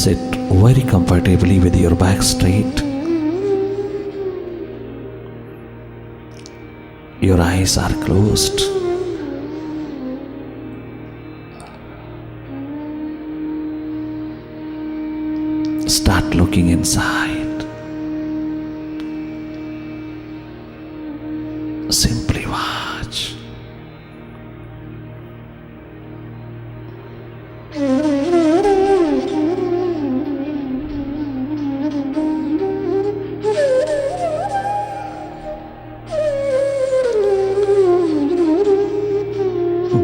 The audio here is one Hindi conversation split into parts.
Sit very comfortably with your back straight. Your eyes are closed. Start looking inside. Simply watch.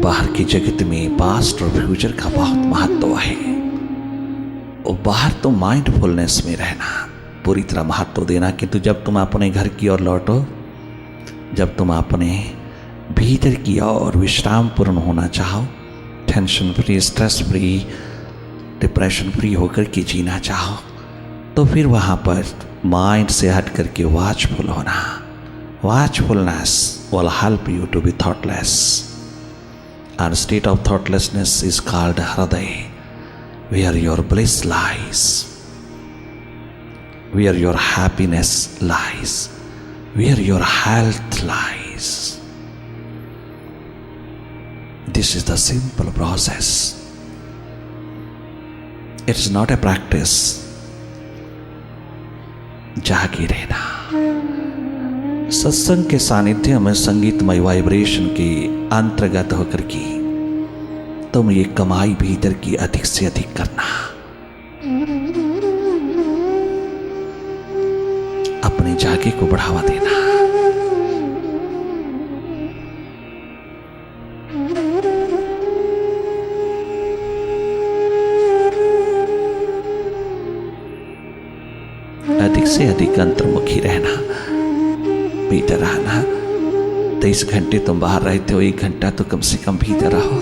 बाहर की जगत में पास्ट और फ्यूचर का बहुत महत्व है। और बाहर तो माइंडफुलनेस में रहना, पूरी तरह महत्व देना, किंतु जब तुम अपने घर की ओर लौटो, जब तुम अपने भीतर की ओर विश्राम पूर्ण होना चाहो, tension free, stress free, depression free होकर के जीना चाहो, तो फिर वहाँ पर माइंड से हट करके वॉचफुल होना। वॉचफुलनेस will help you to be thoughtless. And state of thoughtlessness is called Hriday, where your bliss lies, where your happiness lies, where your health lies. This is the simple process. It is not a practice. जागे रहना। सत्संग के सानिध्य में संगीतमय वाइब्रेशन के अंतर्गत होकर के तुम ये कमाई भीतर की अधिक से अधिक करना, अपने जागे को बढ़ावा देना। अधिक से अधिक अंतर्मुखी रहना, भीतर रहना। 23 घंटे तुम बाहर रहते हो, 1 घंटा तो कम से कम भीतर रहो।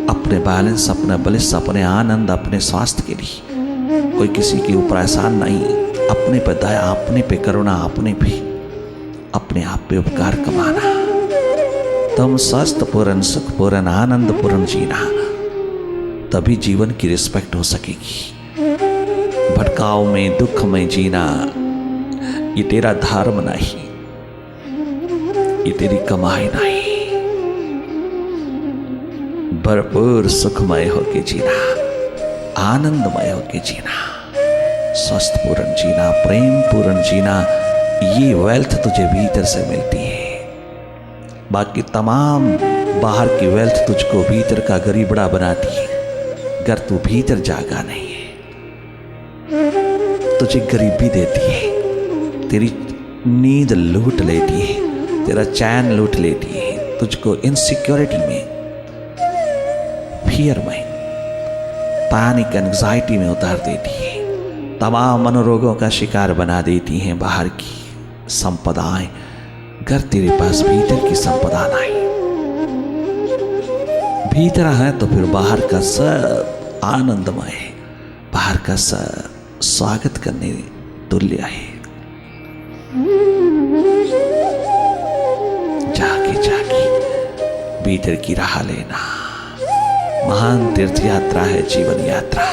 अपने बैलेंस, अपना बलिस, अपने आनंद, अपने स्वास्थ्य के लिए कोई किसी के ऊपर एहसान नहीं, अपने पे दया, अपने पे करुणा, अपने आप पे उपकार कमाना। तुम स्वस्थ पूर्ण, सुख पूर्ण, आनंद पूर्ण जीना, तभी जीवन की रिस्पेक्ट हो सकेगी। भटकाव में, दुख में जीना ये तेरा धर्म नहीं, ये तेरी कमाई नहीं। भरपूर सुखमय होके जीना, आनंदमय होके जीना, स्वस्थ पूर्ण जीना, प्रेम पूर्ण जीना, ये वेल्थ तुझे भीतर से मिलती है। बाकी तमाम बाहर की वेल्थ तुझको भीतर का गरीबड़ा बनाती है। अगर तू भीतर जागा नहीं है, तुझे गरीबी देती है, तेरी नींद लूट लेती है, तेरा चैन लूट लेती है, तुझको इनसिक्योरिटी में, फियर में, पैनिक, एंजाइटी में उतार देती है। तमाम मनोरोगों का शिकार बना देती हैं बाहर की संपदाएं। अगर तेरे पास भीतर की संपदा नहीं, भीतर है तो फिर बाहर का सब आनंदमय है, बाहर का सब स्वागत करने तुल्य है। जाके जाके भीतर की राह लेना। महान तीर्थ यात्रा है जीवन यात्रा।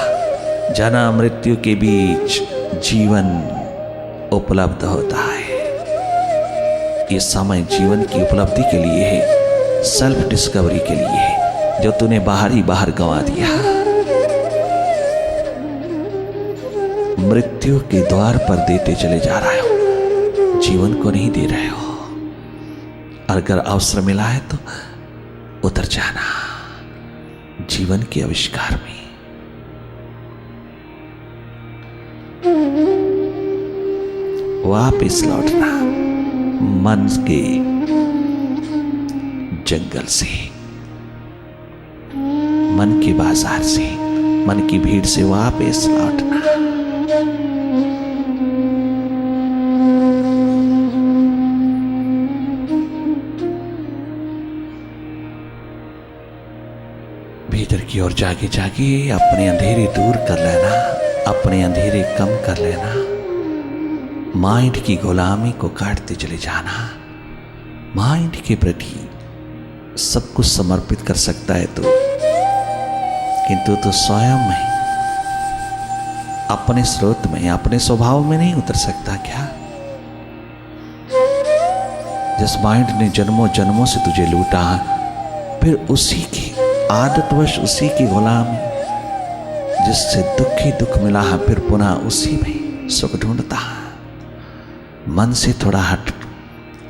जन्म मृत्यु के बीच जीवन उपलब्ध होता है। ये समय जीवन की उपलब्धि के लिए है, सेल्फ डिस्कवरी के लिए है, जो तूने बाहर ही बाहर गंवा दिया। मृत्यु के द्वार पर देते चले जा रहे हो, जीवन को नहीं दे रहे हो। अगर अवसर मिला है तो उतर जाना जीवन के आविष्कार में। वापिस लौटना मन के जंगल से, मन के बाजार से, मन की भीड़ से वापिस लौटना। भीतर की ओर जागे जागे अपने अंधेरे दूर कर लेना, अपने अंधेरे कम कर लेना। माइंड की गुलामी को काटते चले जाना। माइंड के प्रति सब कुछ समर्पित कर सकता है तू, किंतु तो स्वयं में अपने स्रोत में, अपने स्वभाव में नहीं उतर सकता क्या? जिस माइंड ने जन्मों जन्मों से तुझे लूटा, फिर उसी की आदतवश, उसी की गुलामी, जिससे दुख ही दुख मिला है, फिर पुनः उसी में सुख ढूंढता है। मन से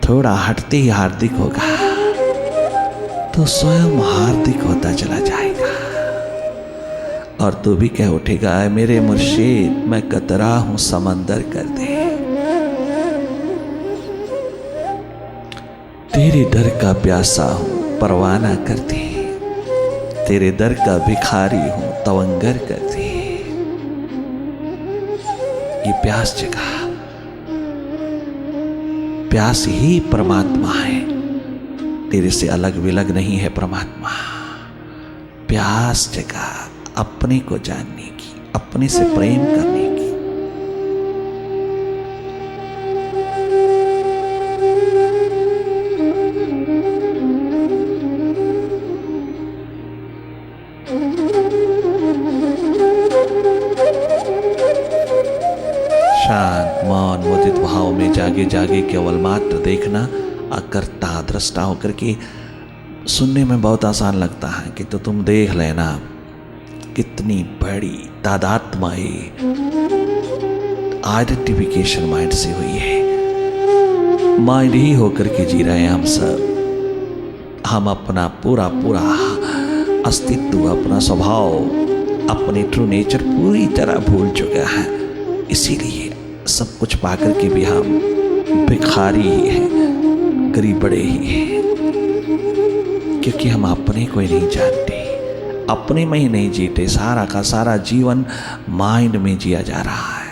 थोड़ा हटते ही हार्दिक होगा तो स्वयं हार्दिक होता चला जाएगा। और तू भी कह उठेगा, मेरे मुर्शिद मैं कतरा हूं समंदर कर दे, तेरे दर का प्यासा हूं परवाना कर दे, तेरे दर का भिखारी हूं तवंगर कर दे। ये प्यास जगा, प्यास ही परमात्मा है, तेरे से अलग विलग नहीं है परमात्मा। प्यास जगा अपने को जानने की, अपने से प्रेम करने की। शांत मौन मुदित भाव में जागे जागे केवल मात्र देखना, अकर्ता दृष्टा होकर के। सुनने में बहुत आसान लगता है कि तो तुम देख लेना कितनी बड़ी तादात्म्य आइडेंटिफिकेशन माइंड से हुई है। माइंड ही होकर के जी रहे हैं हम सब। हम अपना पूरा पूरा अस्तित्व, अपना स्वभाव, अपने ट्रू नेचर पूरी तरह भूल चुके हैं। इसीलिए सब कुछ पाकर के भी हम भिखारी ही हैं, गरीब बड़े ही हैं, क्योंकि हम अपने को ही नहीं जानते, अपने में ही नहीं जीते। सारा का सारा जीवन माइंड में जिया जा रहा है,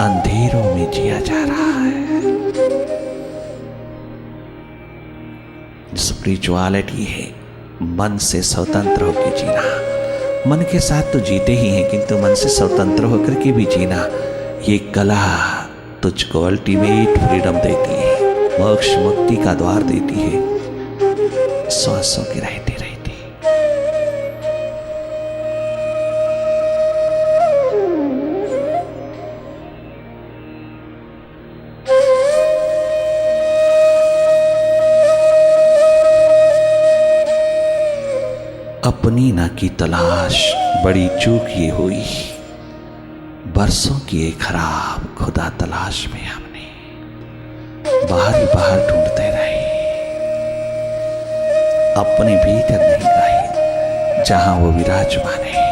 अंधेरों में जिया जा रहा है। स्पिरिचुअलिटी है मन से स्वतंत्र होकर जीना। मन के साथ तो जीते ही हैं, किंतु मन से स्वतंत्र होकर के भी जीना, ये कला तुझको अल्टीमेट फ्रीडम देती है, मोक्ष मुक्ति का द्वार देती है, श्वासों के रहते रहते। अपनी ना की तलाश बड़ी चूक ये हुई, बरसों की एक खराब खुदा तलाश में हमने बाहर ही बाहर ढूंढते रहे, अपने भीतर नहीं गए जहां वो विराजमान है।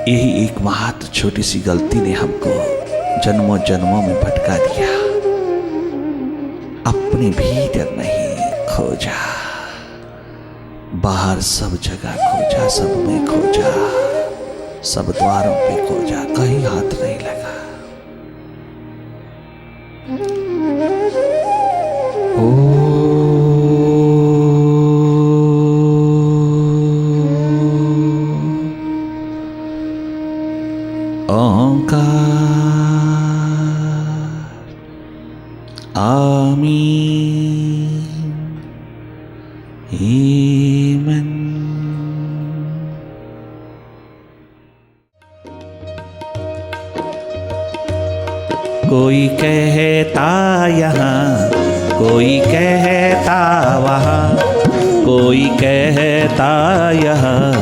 यही एक मात्र छोटी सी गलती ने हमको जन्मों जन्मों में भटका दिया। अपने भीतर नहीं खोजा, बाहर सब जगह खोजा, सब में खोजा, सब द्वारों पे खोजा, कहीं हाथ नहीं लगा। ओंकार आमीन ईमन। कोई कहता यहाँ, कोई कहता वहाँ, कोई कहता यहाँ,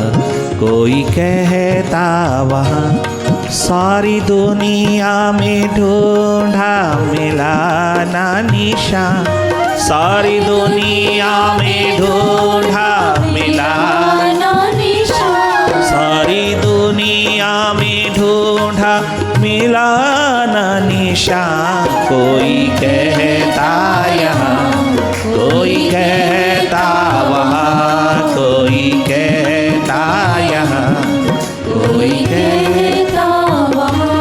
कोई कहता वहाँ, सारी दुनिया में ढूंढा मिला ना निशान, सारी दुनिया में ढूंढा मिला ना निशान, सारी दुनिया में ढूंढा मिला ना निशान। कोई कहता यहाँ, कोई कहता वहाँ, कोई कहता यहाँ, कोई कहता वहाँ।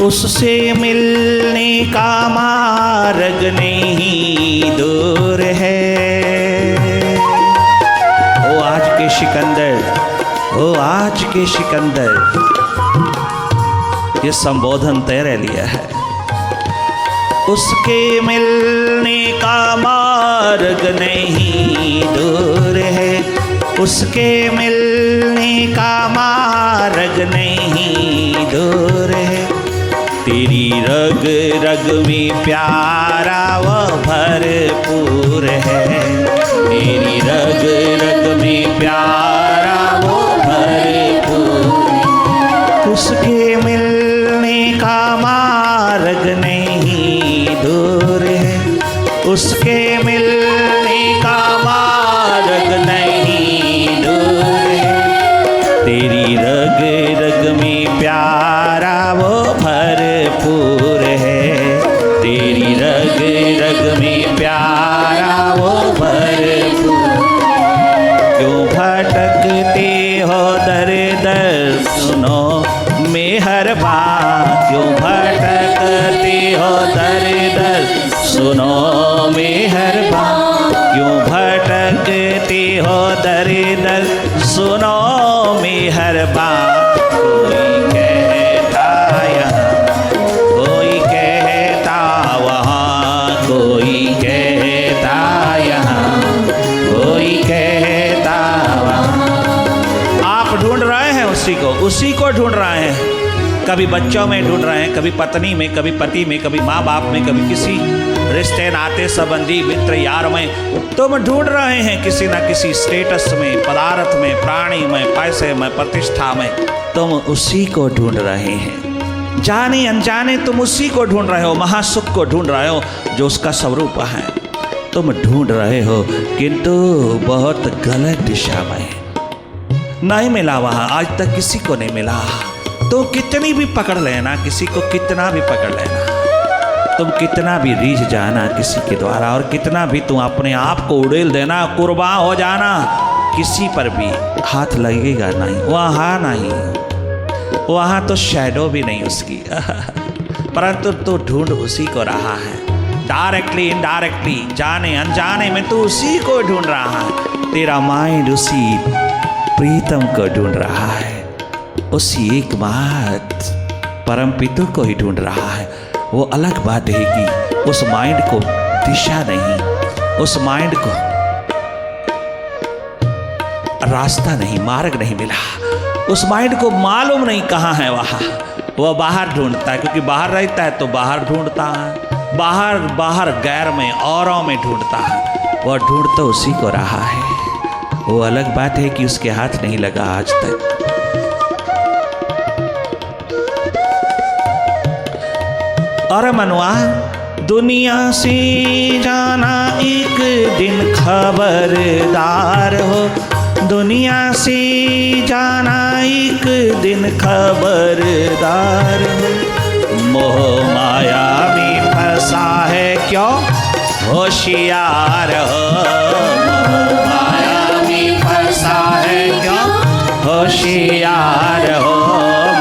उससे मिलने का मार्ग नहीं दूर है। ओ आज के सिकंदर, ओ आज के सिकंदर, ये संबोधन तेरे लिए है। उसके मिलने का मार्ग नहीं दूर है, उसके मिलने का मार्ग नहीं दूर है। तेरी रग रग में प्यारा वो भरपूर है, तेरी रग रग में प्यारा वो भरपूर है। उसके मिलने का मार्ग नहीं दूर है, उसके मिलने का मार्ग नहीं दूर है। तेरी रग रग में प्यारा वो भरपूर है, तेरी रग रग में प्यारा वो भरपूर। क्यों भटकते हो दर दर सुनो मेहरबान, क्यों भटकते हो दर दर सुनो मेहरबान, क्यों भटकते हो दर दर सुनो मेहरबान। कोई कहता यहाँ, कोई कहता वहाँ, कोई कहता यहाँ, कोई कहता वहाँ। आप ढूंढ रहे हैं उसी को ढूंढ रहे हैं। कभी बच्चों में ढूंढ रहे हैं, कभी पत्नी में, कभी पति में, कभी माँ बाप में, कभी किसी रिश्ते नाते संबंधी मित्र यार में। तुम ढूंढ रहे हैं किसी ना किसी स्टेटस में, पदार्थ में, प्राणी में, पैसे में, प्रतिष्ठा में। तुम उसी को ढूंढ रहे हैं, जाने अनजाने तुम उसी को ढूंढ रहे हो, महासुख को ढूंढ रहे हो जो उसका स्वरूप है। तुम ढूंढ रहे हो किंतु बहुत गलत दिशा में। नहीं मिला वहाँ, आज तक किसी को नहीं मिला। तो कितनी भी पकड़ लेना, किसी को कितना भी पकड़ लेना, तुम कितना भी रीझ जाना किसी के द्वारा, और कितना भी तुम अपने आप को उड़ेल देना, कुर्बान हो जाना, किसी पर भी हाथ लगेगा नहीं, वहाँ नहीं, वहाँ तो शैडो भी नहीं उसकी। परंतु तू ढूंढ उसी को रहा है, डायरेक्टली इनडायरेक्टली, जाने अनजाने में तू उसी को ढूंढ रहा है। तेरा माइंड उसी प्रीतम को ढूंढ रहा है, उसी एकमात्र परम पिता को ही ढूंढ रहा है। वो अलग बात है कि उस माइंड को दिशा नहीं, उस माइंड को रास्ता नहीं, मार्ग नहीं मिला, उस माइंड को मालूम नहीं कहाँ है वहाँ। वह बाहर ढूंढता है, क्योंकि बाहर रहता है तो बाहर ढूंढता है, बाहर बाहर गैर में, औरों में ढूंढता है। वह ढूंढ तो उसी को रहा है। वो अलग बात है कि उसके हाथ नहीं लगा आज तक। और मनवा, दुनिया से जाना एक दिन खबरदार हो, दुनिया से जाना एक दिन खबरदार हो। मोह माया में फंसा है क्यों होशियार हो, मोह माया में फंसा है क्यों होशियार हो।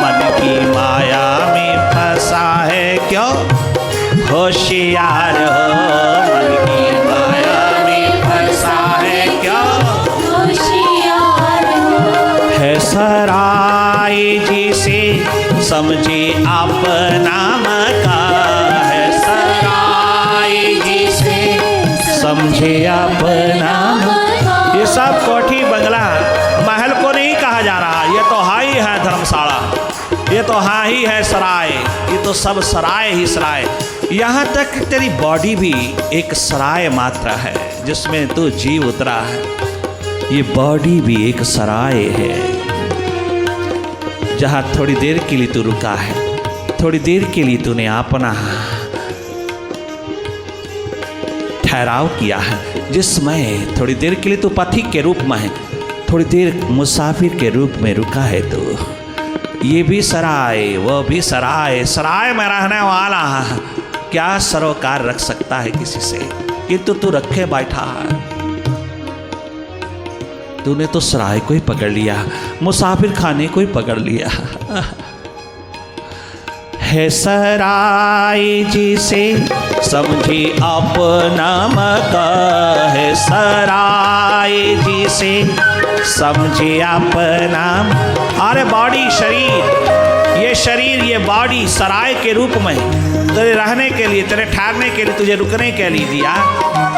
मन की माया में फंसा है क्यों होशियार हो, मन की माया में फंसा है क्यों होशियार हो। है सराय जिसे समझे अपना मकान, है सराय जिसे समझे अपना। ये सब कोठी बंगला महल को नहीं कहा जा रहा, ये तो हाई है धर्मशाला, ये तो हाँ ही है सराय, ये तो सब सराय ही सराय। यहाँ तक तेरी बॉडी भी एक सराय मात्र है जिसमें तू जीव उतरा है। ये बॉडी भी एक सराय है जहाँ थोड़ी देर के लिए तू रुका है, थोड़ी देर के लिए तूने अपना ठहराव किया है, जिसमें थोड़ी देर के लिए तू पथिक के रूप में है, थोड़ी देर मुसाफिर के रूप में रुका है तू। ये भी सराय, वो भी सराय, सराय में रहने वाला क्या सरोकार रख सकता है किसी से, किंतु तू रखे बैठा है। तूने तो सराय को ही पकड़ लिया, मुसाफिर खाने को ही पकड़ लिया। है सराय जिसे समझे अपना मकान, है सराय जिसे समझे अपना। अरे बॉडी शरीर ये बॉडी सराय के रूप में तेरे रहने के लिए, तेरे ठहरने के लिए, तुझे रुकने के लिए दिया।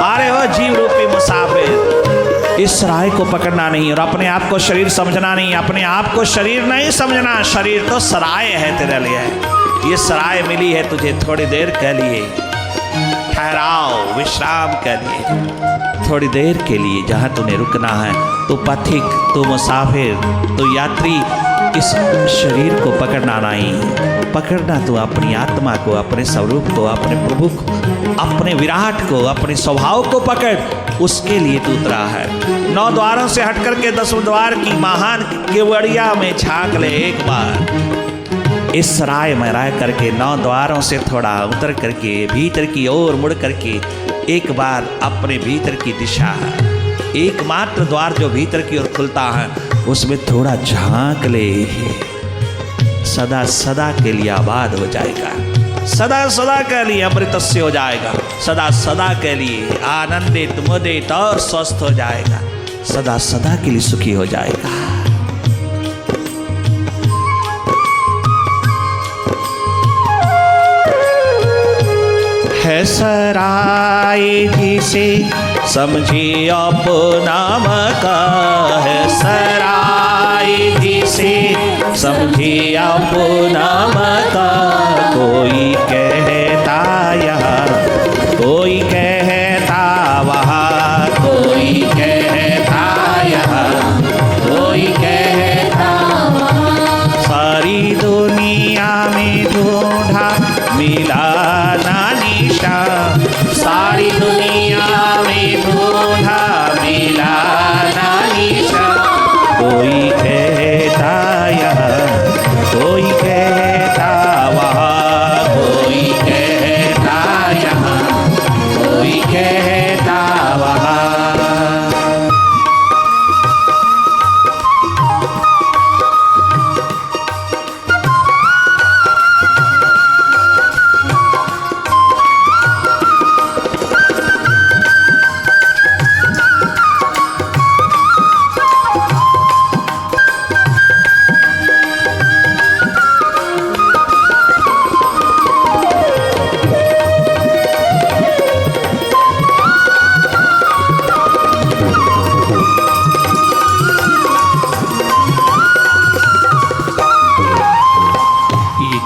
अरे वो जीव रूपी मुसाफिर, इस सराय को पकड़ना नहीं और अपने आप को शरीर समझना नहीं, अपने आप को शरीर नहीं समझना। शरीर तो सराय है तेरे लिए, ये सराय मिली है तुझे थोड़ी देर के लिए, ठहराव विश्राम के लिए, थोड़ी देर के लिए जहाँ तूने रुकना है। तू पथिक, तू मुसाफिर, तू यात्री, इस शरीर को पकड़ना नहीं, पकड़ना तू अपनी आत्मा को, अपने स्वरूप को, अपने प्रभु को, अपने विराट को, अपने स्वभाव को पकड़। उसके लिए तू उतरा है। 9 द्वारों से हट करके 10वें द्वार की महान केवड़िया में झांक ले एक बार। इस सराय में रह करके 9 द्वारों से थोड़ा उतर करके भीतर की ओर मुड़ करके एक बार अपने भीतर की दिशा, एकमात्र द्वार जो भीतर की ओर खुलता है उसमें थोड़ा झांक ले। सदा सदा के लिए आबाद हो जाएगा, सदा सदा के लिए अमृतस्य हो जाएगा, सदा सदा के लिए आनंदित मुदित और स्वस्थ हो जाएगा, सदा सदा के लिए सुखी हो जाएगा। है सराय जिसे समझे अपना मकान, है सराय जिसे समझे अपना मकान। कोई कहता यहाँ, कोई कहता वहाँ, कोई कहता यहाँ, कोई कहता वहाँ। सारी दुनिया में ढूंढा मिला ना निशान, सारी दुनिया में ढूंढा मिला ना निशान। कोई कहता यहाँ, कोई कहता वहाँ, कोई कहता यहाँ, कोई कहता वहाँ।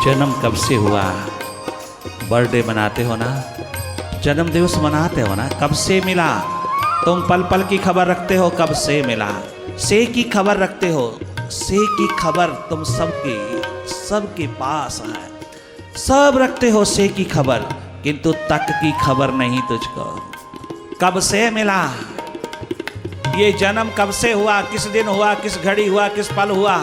जन्म कब से हुआ? बर्थडे मनाते हो ना, जन्म दिवस मनाते हो ना, कब से मिला? तुम पल पल की खबर रखते हो, कब से मिला? से की खबर रखते हो, से की खबर तुम सबके पास है, सब रखते हो से की खबर, किंतु तक की खबर नहीं तुझको। कब से मिला? ये जन्म कब से हुआ, किस दिन हुआ, किस घड़ी हुआ, किस पल हुआ?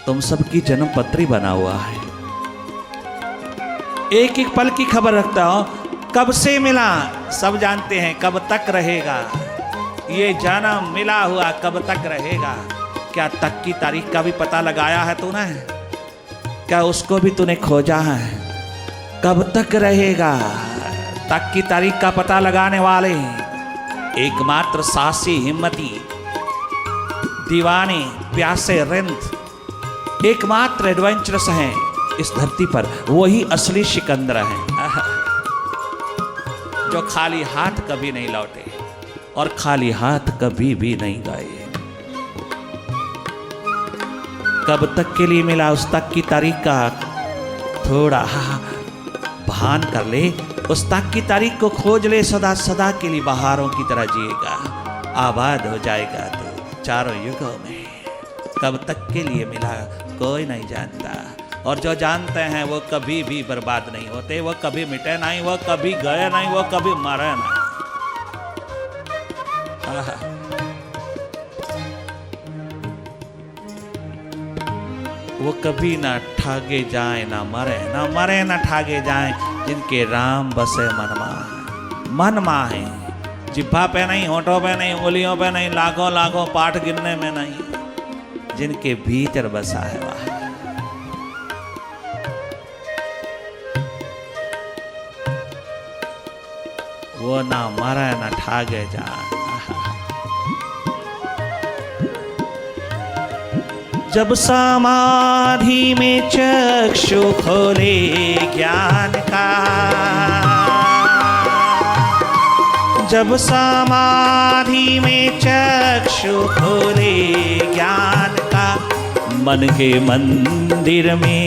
तुम सबकी जन्म पत्री बना हुआ है, एक एक पल की खबर रखता हो। कब से मिला सब जानते हैं, कब तक रहेगा ये जन्म मिला हुआ, कब तक रहेगा? क्या तक की तारीख का भी पता लगाया है तूने? क्या उसको भी तूने खोजा है? कब तक रहेगा? तक की तारीख का पता लगाने वाले एकमात्र साहसी, हिम्मती, दीवाने, प्यासे, रिंद, एकमात्र एडवेंचरस हैं इस धरती पर, वही असली सिकंदर हैं, जो खाली हाथ कभी नहीं लौटे और खाली हाथ कभी भी नहीं गए। कब तक के लिए मिला, उस तक की तारीख का थोड़ा भान कर ले, उस तक की तारीख को खोज ले। सदा सदा के लिए बहारों की तरह जिएगा, आबाद हो जाएगा तो चारों युगों में। कब तक के लिए मिला कोई नहीं जानता, और जो जानते हैं वो कभी भी बर्बाद नहीं होते, वो कभी मिटे नहीं, वो कभी गए नहीं, वो कभी मरे नहीं। वो कभी ना ठागे जाए, ना मरे ना ठागे जाए, जिनके राम बसे मन माहे जिह्वा पे नहीं, होठों पे नहीं, उंगलियों पे नहीं, लाखों लाखों पाठ गिनने में नहीं, जिनके भीतर बसा है वह। वो ना मारा ना ठागे जान। जब समाधि में चक्षु खोले ज्ञान का, जब समाधि में चक्षु खोले ज्ञान का, मन के मंदिर में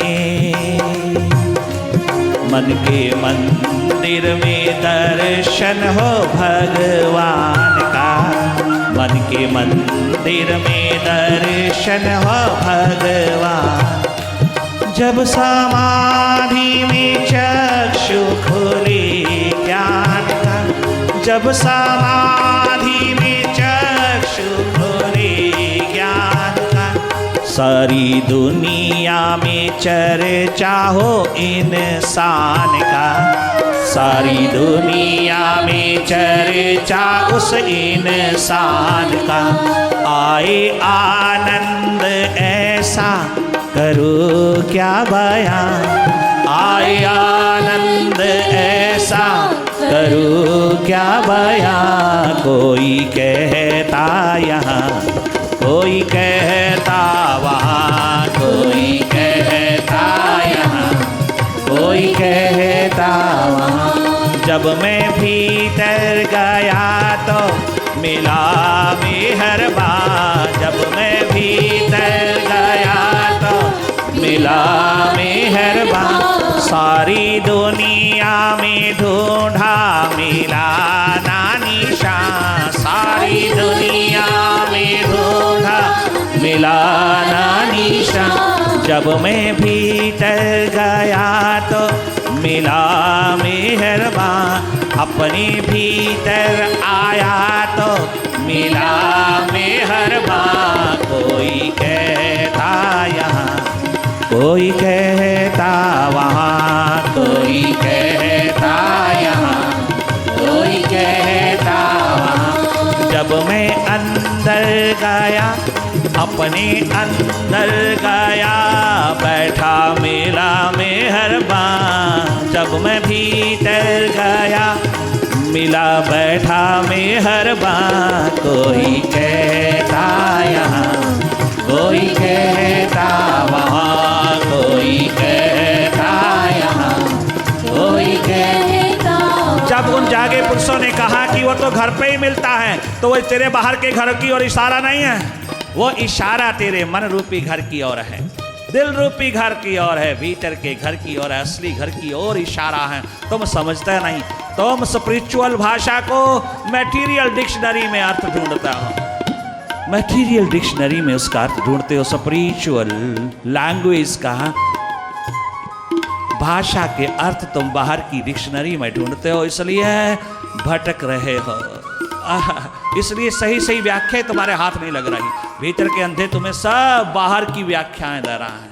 दर्शन हो भगवान का, मन के मंदिर में दर्शन हो भगवान। जब समाधि में चक्षु खोले ज्ञान का, जब समाधि में चक्षु खोले ज्ञान का, सारी दुनिया में चर्चा हो इंसान का, सारी दुनिया में चर्चा उस इंसान का। आए आनंद ऐसा करो क्या बयां, आए आनंद ऐसा करो क्या बयां। कोई कहता यहाँ, कोई कहता वहाँ, कोई कहता यहाँ, कोई कहता वहाँ। जब मैं भीतर गया तो मिला मेहरबा, जब मैं भीतर गया तो मिला मेहरबा। सारी दुनिया में ढूंढा मिला ना निशान, सारी दुनिया में ढूंढा मिला ना निशान। जब मैं भीतर गया तो मिला मेहरबान, अपने भीतर आया तो मिला मेहरबान। कोई कहता यहाँ, कोई कहता वहाँ, कोई कहता यहाँ, कोई कहता वहाँ। जब मैं अंदर गया, अपने अंदर गया, बैठा मिला मेहरबान। जब मैं भीतर गया मिला बैठा मेहरबान। कोई कहता यहाँ, कोई कहता वहाँ, कोई कहता यहाँ, कोई कहता। जब उन जागे पुरुषों ने कहा कि वो तो घर पे ही मिलता है, तो वो तेरे बाहर के घर की ओर इशारा नहीं है, वो इशारा तेरे मन रूपी घर की ओर है, दिल रूपी घर की ओर है, भीतर के घर की ओर है, असली घर की ओर इशारा है। तुम समझते नहीं, तुम स्पिरिचुअल भाषा को मटेरियल डिक्शनरी में अर्थ ढूंढता हो, मटेरियल डिक्शनरी में उसका अर्थ ढूंढते हो, स्पिरिचुअल लैंग्वेज का भाषा के अर्थ तुम बाहर की डिक्शनरी में ढूंढते हो, इसलिए भटक रहे हो। इसलिए सही सही व्याख्या तुम्हारे हाथ नहीं लग रही। भीतर के अंधे तुम्हें सब बाहर की व्याख्याएं दे रहा है।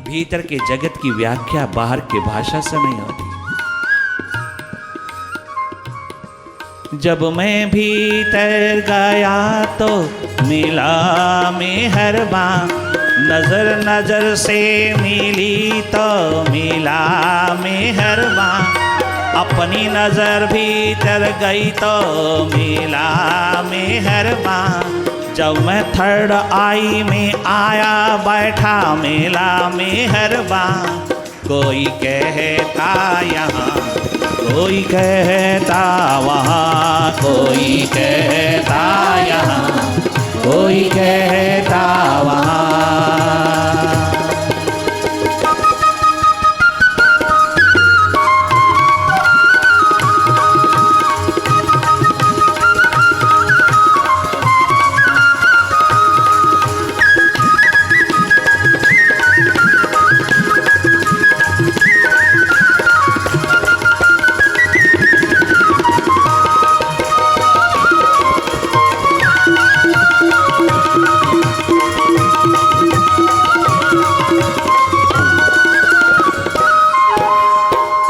भीतर के जगत की व्याख्या बाहर के भाषा से नहीं होती। जब मैं भीतर गया तो मिला मेहरबान, नजर नजर से मिली तो मिला मेहरबान, अपनी नजर भीतर गई तो मिला मेहरबान। जब मैं थर्ड आई में आया बैठा मिला मेहरबान। कोई कहता यहाँ, कोई कहता वहाँ, कोई कहता यहाँ, कोई कहता वहाँ।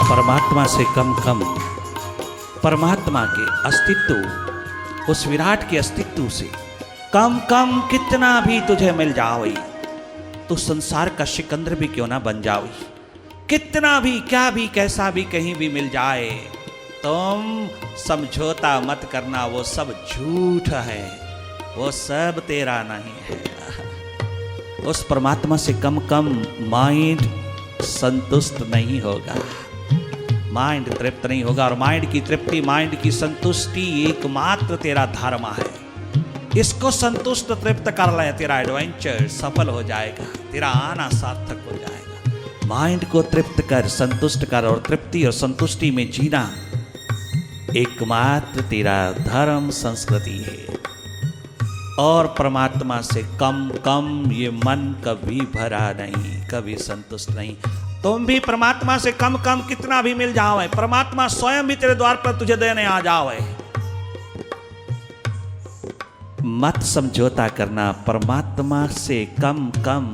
परमात्मा से कम कम परमात्मा के अस्तित्व उस विराट के अस्तित्व से कम कम कितना भी तुझे मिल जाओ, तो संसार का सिकंदर भी क्यों ना बन जाओ, कितना भी क्या भी कैसा भी कहीं भी मिल जाए, तुम समझौता मत करना, वो सब झूठ है, वो सब तेरा नहीं है। उस परमात्मा से कम कम माइंड संतुष्ट नहीं होगा, माइंड तृप्त नहीं होगा। और माइंड की तृप्ति, माइंड की संतुष्टि एकमात्र तेरा धर्म है। इसको संतुष्ट तृप्त कर ले, तेरा एडवेंचर सफल हो जाएगा, तेरा आना सार्थक हो जाएगा। माइंड को तृप्त कर, संतुष्ट कर, और तृप्ति और संतुष्टि में जीना एकमात्र तेरा धर्म संस्कृति है। और परमात्मा से कम कम ये मन कभी भरा नहीं, कभी संतुष्ट नहीं। तुम भी परमात्मा से कम कम कितना भी मिल जाओ, परमात्मा स्वयं भी तेरे द्वार पर तुझे देने आ जाओ। मत समझौता करना परमात्मा से कम कम,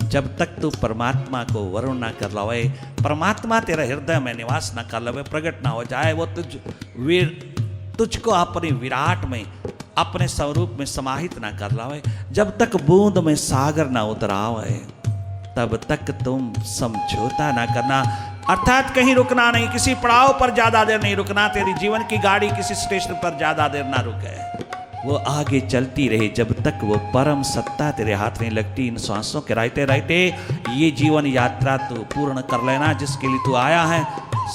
जब तक तू परमात्मा को वरुण ना कर लावे, परमात्मा तेरे हृदय में निवास ना कर लावे, प्रकट ना हो जाए, वो तुझको अपने विराट में, अपने स्वरूप में समाहित ना कर लावे, जब तक बूंद में सागर ना उतरावे, तब तक तुम समझौता ना करना। अर्थात कहीं रुकना नहीं, किसी पड़ाव पर ज्यादा देर नहीं रुकना। तेरी जीवन की गाड़ी किसी स्टेशन पर ज्यादा देर ना रुके, वो आगे चलती रहे जब तक वो परम सत्ता तेरे हाथ में लगती। इन सांसों के रहते रहते ये जीवन यात्रा तू पूर्ण कर लेना, जिसके लिए तू आया है,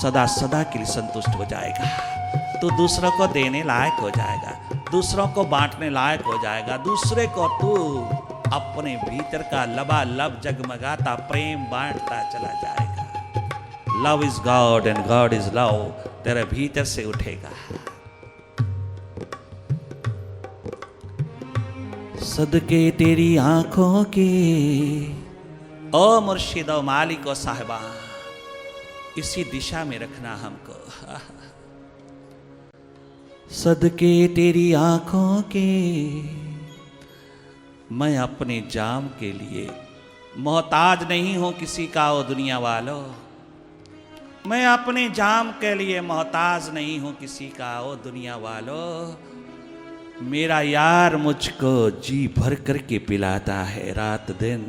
सदा सदा के लिए संतुष्ट हो जाएगा। तू दूसरों को देने लायक हो जाएगा, दूसरों को बांटने लायक हो जाएगा, दूसरे को तू अपने भीतर का लबालब जगमगाता प्रेम बांटता चला जाएगा। Love is God and God is love तेरे भीतर से उठेगा। सदके तेरी आंखों के ओ मुर्शिद ओ मालिक ओ साहिबा, इसी दिशा में रखना हमको। सदके तेरी आंखों के मैं अपने जाम के लिए मोहताज नहीं हूं किसी का, ओ दुनिया वालों। मैं अपने जाम के लिए मोहताज नहीं हूं किसी का, ओ दुनिया वालों। मेरा यार मुझको जी भर करके पिलाता है रात दिन,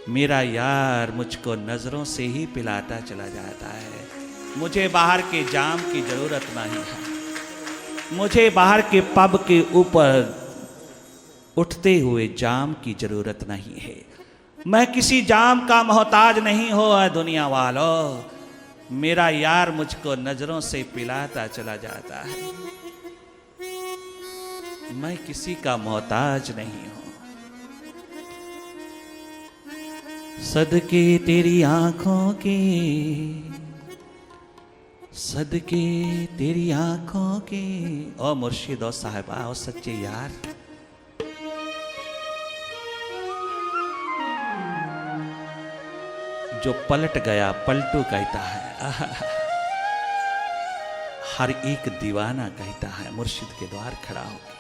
मेरा यार मुझको नजरों से ही पिलाता चला जाता है। मुझे बाहर के जाम की जरूरत नहीं है, मुझे बाहर के पब के ऊपर उठते हुए जाम की जरूरत नहीं है। मैं किसी जाम का मोहताज नहीं हो दुनिया वालों। मेरा यार मुझको नजरों से पिलाता चला जाता है, मैं किसी का मोहताज नहीं हूं। सदके तेरी आंखों के, सदके तेरी आंखों के ओ मुर्शिद ओ साहिबा ओ सच्चे यार। जो पलट गया पलटू कहता है, हर एक दीवाना कहता है मुर्शिद के द्वार खड़ा होकर।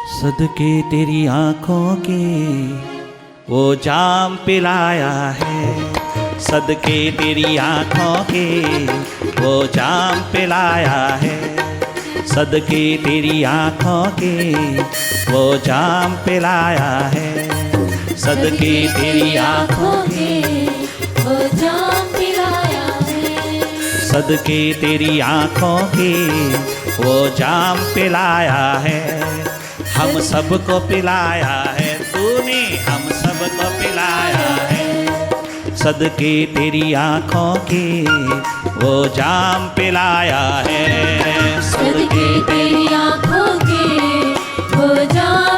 सदके तेरी आंखों के वो जाम पिलाया है, सदके तेरी आंखों के वो जाम पिलाया है, सदके तेरी आंखों के वो जाम पिलाया है, सदके तेरी आंखों के वो जाम पिलाया है, सदके तेरी आंखों के वो जाम पिलाया है। हम सबको पिलाया है तूने, हम सबको पिलाया है, सदके तेरी आंखों के वो जाम पिलाया है, सदके तेरी आंखों के वो जाम